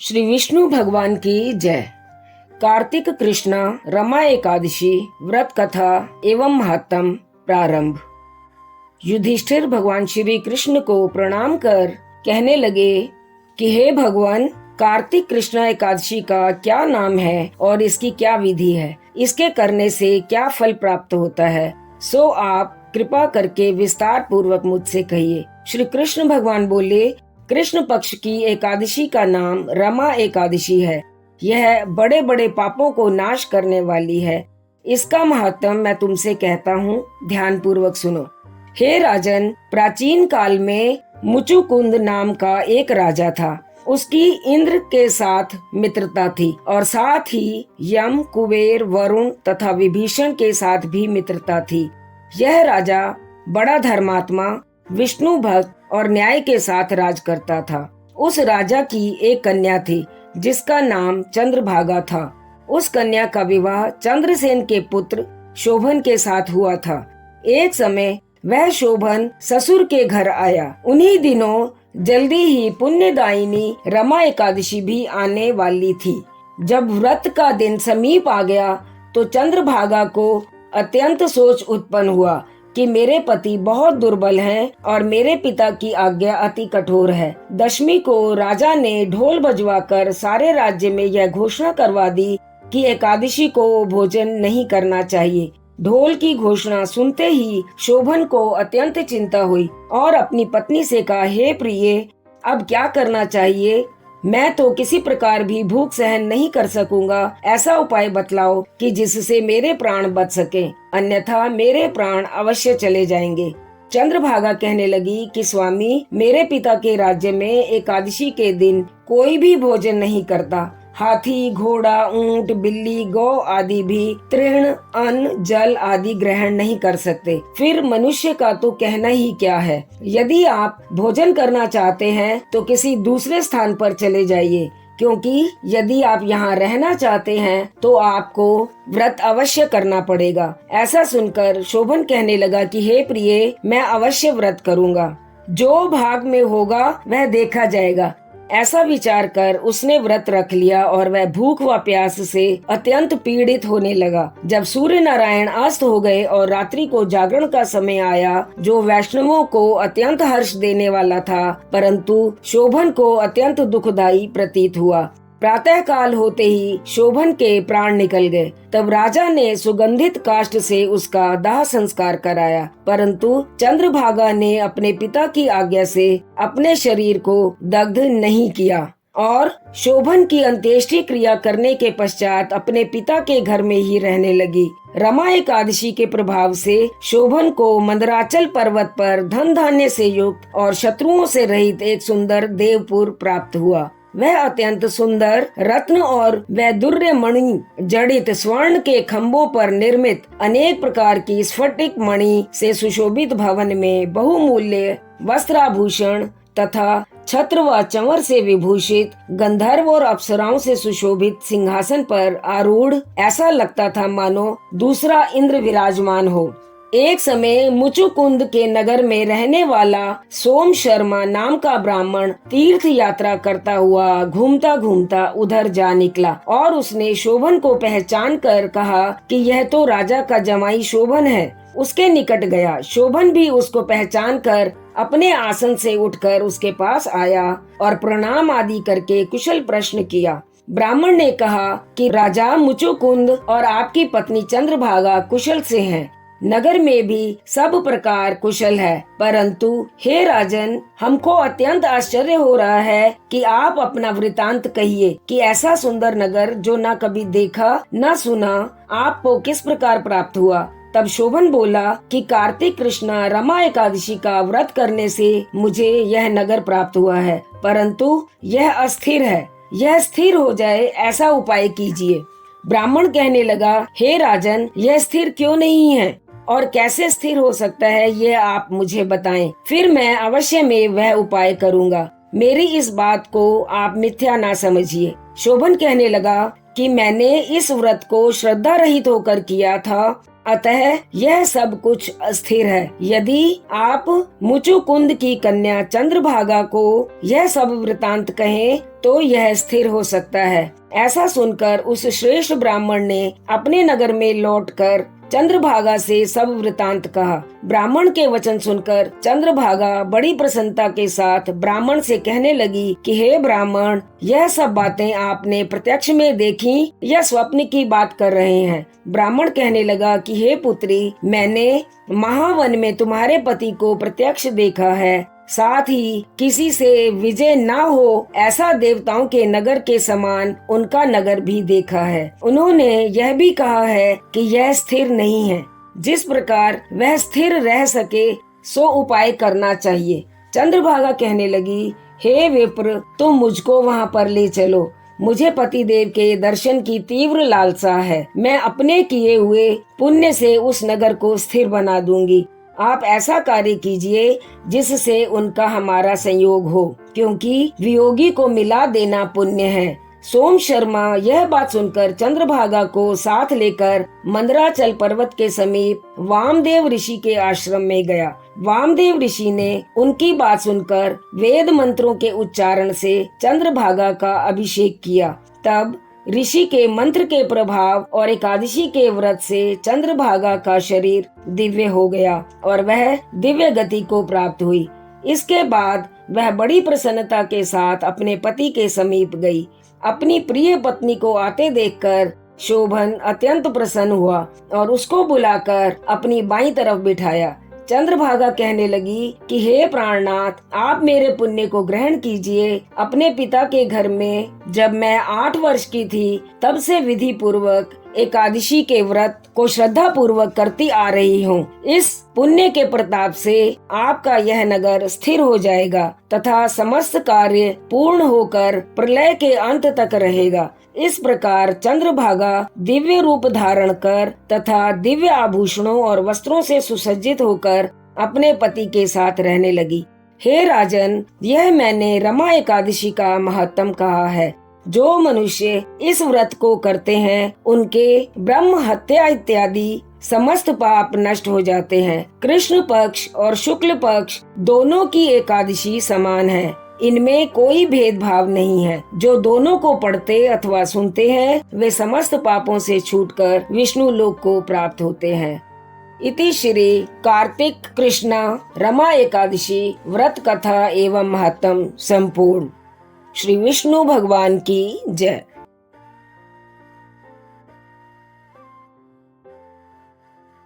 श्री विष्णु भगवान की जय। कार्तिक कृष्णा रमा एकादशी व्रत कथा एवं महात्म प्रारंभ। युधिष्ठिर भगवान श्री कृष्ण को प्रणाम कर कहने लगे कि हे भगवान, कार्तिक कृष्णा एकादशी का क्या नाम है और इसकी क्या विधि है, इसके करने से क्या फल प्राप्त होता है, सो आप कृपा करके विस्तार पूर्वक मुझसे कहिए। श्री कृष्ण भगवान बोले, कृष्ण पक्ष की एकादशी का नाम रमा एकादशी है। यह बड़े बड़े पापों को नाश करने वाली है। इसका महत्व मैं तुमसे कहता हूँ, ध्यान पूर्वक सुनो। हे राजन, प्राचीन काल में मुचुकुंद नाम का एक राजा था। उसकी इंद्र के साथ मित्रता थी और साथ ही यम, कुबेर, वरुण तथा विभीषण के साथ भी मित्रता थी। यह राजा बड़ा धर्मात्मा, विष्णु भक्त और न्याय के साथ राज करता था। उस राजा की एक कन्या थी जिसका नाम चंद्रभागा था। उस कन्या का विवाह चंद्रसेन के पुत्र शोभन के साथ हुआ था। एक समय वह शोभन ससुर के घर आया। उन्हीं दिनों जल्दी ही पुण्यदायिनी रमा एकादशी भी आने वाली थी। जब व्रत का दिन समीप आ गया तो चंद्रभागा को अत्यंत सोच उत्पन्न हुआ कि मेरे पति बहुत दुर्बल हैं और मेरे पिता की आज्ञा अति कठोर है। दशमी को राजा ने ढोल बजवाकर सारे राज्य में यह घोषणा करवा दी कि एकादशी को भोजन नहीं करना चाहिए। ढोल की घोषणा सुनते ही शोभन को अत्यंत चिंता हुई और अपनी पत्नी से कहा, हे प्रिय, अब क्या करना चाहिए? मैं तो किसी प्रकार भी भूख सहन नहीं कर सकूंगा। ऐसा उपाय बतलाओ कि जिससे मेरे प्राण बच सके, अन्यथा मेरे प्राण अवश्य चले जाएंगे। चंद्रभागा कहने लगी कि स्वामी, मेरे पिता के राज्य में एकादशी के दिन कोई भी भोजन नहीं करता। हाथी, घोड़ा, ऊंट, बिल्ली, गौ आदि भी तृण, अन्न, जल आदि ग्रहण नहीं कर सकते। फिर मनुष्य का तो कहना ही क्या है। यदि आप भोजन करना चाहते हैं तो किसी दूसरे स्थान पर चले जाइए, क्योंकि यदि आप यहाँ रहना चाहते हैं तो आपको व्रत अवश्य करना पड़ेगा। ऐसा सुनकर शोभन कहने लगा कि हे प्रिय, मैं अवश्य व्रत करूँगा। जो भाग में होगा वह देखा जाएगा। ऐसा विचार कर उसने व्रत रख लिया और वह भूख व प्यास से अत्यंत पीड़ित होने लगा। जब सूर्य नारायण अस्त हो गए और रात्रि को जागरण का समय आया, जो वैष्णवों को अत्यंत हर्ष देने वाला था, परंतु शोभन को अत्यंत दुखदायी प्रतीत हुआ। प्रातः काल होते ही शोभन के प्राण निकल गए। तब राजा ने सुगंधित काष्ठ से उसका दाह संस्कार कराया, परंतु चंद्रभागा ने अपने पिता की आज्ञा से अपने शरीर को दग्ध नहीं किया और शोभन की अंत्येष्टि क्रिया करने के पश्चात अपने पिता के घर में ही रहने लगी। रमा एकादशी के प्रभाव से शोभन को मंदराचल पर्वत पर धन धान्य से युक्त और शत्रुओं से रहित एक सुंदर देवपुर प्राप्त हुआ। वह अत्यंत सुंदर रत्न और वैदुर्य मणि जड़ित स्वर्ण के खम्भों पर निर्मित अनेक प्रकार की स्फटिक मणि से सुशोभित भवन में बहुमूल्य वस्त्राभूषण तथा छत्र व चंवर से विभूषित गंधर्व और अप्सराओं से सुशोभित सिंहासन पर आरूढ़ ऐसा लगता था मानो दूसरा इंद्र विराजमान हो। एक समय मुचुकुंद के नगर में रहने वाला सोम शर्मा नाम का ब्राह्मण तीर्थ यात्रा करता हुआ घूमता घूमता उधर जा निकला और उसने शोभन को पहचान कर कहा कि यह तो राजा का जमाई शोभन है। उसके निकट गया। शोभन भी उसको पहचान कर अपने आसन से उठकर उसके पास आया और प्रणाम आदि करके कुशल प्रश्न किया। ब्राह्मण ने कहा कि राजा मुचुकुंद और आपकी पत्नी चंद्रभागा कुशल से हैं। नगर में भी सब प्रकार कुशल है, परंतु हे राजन, हमको अत्यंत आश्चर्य हो रहा है कि आप अपना वृतांत कहिए कि ऐसा सुंदर नगर जो न कभी देखा न सुना, आपको किस प्रकार प्राप्त हुआ। तब शोभन बोला कि कार्तिक कृष्णा रमा एकादशी का व्रत करने से मुझे यह नगर प्राप्त हुआ है, परंतु यह अस्थिर है। यह स्थिर हो जाए ऐसा उपाय कीजिए। ब्राह्मण कहने लगा, हे राजन, यह स्थिर क्यों नहीं है और कैसे स्थिर हो सकता है, ये आप मुझे बताएं, फिर मैं अवश्य में वह उपाय करूंगा। मेरी इस बात को आप मिथ्या ना समझिए। शोभन कहने लगा कि मैंने इस व्रत को श्रद्धा रहित होकर किया था। अतः यह सब कुछ अस्थिर है। यदि आप मुचुकुंद की कन्या चंद्रभागा को यह सब वृतांत कहें तो यह स्थिर हो सकता है। ऐसा सुनकर उस श्रेष्ठ ब्राह्मण ने अपने नगर में लौटकर चंद्रभागा से सब वृतांत कहा। ब्राह्मण के वचन सुनकर चंद्रभागा बड़ी प्रसन्नता के साथ ब्राह्मण से कहने लगी कि हे ब्राह्मण, यह सब बातें आपने प्रत्यक्ष में देखी या स्वप्न की बात कर रहे हैं? ब्राह्मण कहने लगा कि हे पुत्री, मैंने महावन में तुम्हारे पति को प्रत्यक्ष देखा है, साथ ही किसी से विजय ना हो ऐसा देवताओं के नगर के समान उनका नगर भी देखा है। उन्होंने यह भी कहा है कि यह स्थिर नहीं है। जिस प्रकार वह स्थिर रह सके सो उपाय करना चाहिए। चंद्रभागा कहने लगी, हे विप्र, तुम मुझको वहाँ पर ले चलो। मुझे पतिदेव के दर्शन की तीव्र लालसा है। मैं अपने किए हुए पुण्य से उस नगर को स्थिर बना दूंगी। आप ऐसा कार्य कीजिए जिससे उनका हमारा संयोग हो, क्योंकि वियोगी को मिला देना पुण्य है। सोम शर्मा यह बात सुनकर चंद्रभागा को साथ लेकर मंदराचल पर्वत के समीप वामदेव ऋषि के आश्रम में गया। वामदेव ऋषि ने उनकी बात सुनकर वेद मंत्रों के उच्चारण से चंद्रभागा का अभिषेक किया। तब ऋषि के मंत्र के प्रभाव और एकादशी के व्रत से चंद्रभागा का शरीर दिव्य हो गया और वह दिव्य गति को प्राप्त हुई। इसके बाद वह बड़ी प्रसन्नता के साथ अपने पति के समीप गई। अपनी प्रिय पत्नी को आते देखकर शोभन अत्यंत प्रसन्न हुआ और उसको बुलाकर अपनी बाईं तरफ बिठाया। चंद्रभागा कहने लगी कि हे प्राणनाथ, आप मेरे पुण्य को ग्रहण कीजिए। अपने पिता के घर में जब मैं 8 वर्ष की थी तब से विधि पूर्वक एकादशी के व्रत को श्रद्धा पूर्वक करती आ रही हूँ। इस पुण्य के प्रताप से आपका यह नगर स्थिर हो जाएगा तथा समस्त कार्य पूर्ण होकर प्रलय के अंत तक रहेगा। इस प्रकार चंद्रभागा दिव्य रूप धारण कर तथा दिव्य आभूषणों और वस्त्रों से सुसज्जित होकर अपने पति के साथ रहने लगी। हे राजन, यह मैंने रमा एकादशी का महत्तम कहा है। जो मनुष्य इस व्रत को करते हैं उनके ब्रह्म हत्या इत्यादि समस्त पाप नष्ट हो जाते हैं। कृष्ण पक्ष और शुक्ल पक्ष दोनों की एकादशी समान है। इनमें कोई भेदभाव नहीं है। जो दोनों को पढ़ते अथवा सुनते हैं वे समस्त पापों से छूटकर विष्णु लोक को प्राप्त होते हैं। इति श्री कार्तिक कृष्णा रमा एकादशी व्रत कथा एवं महत्तम संपूर्ण। श्री विष्णु भगवान की जय।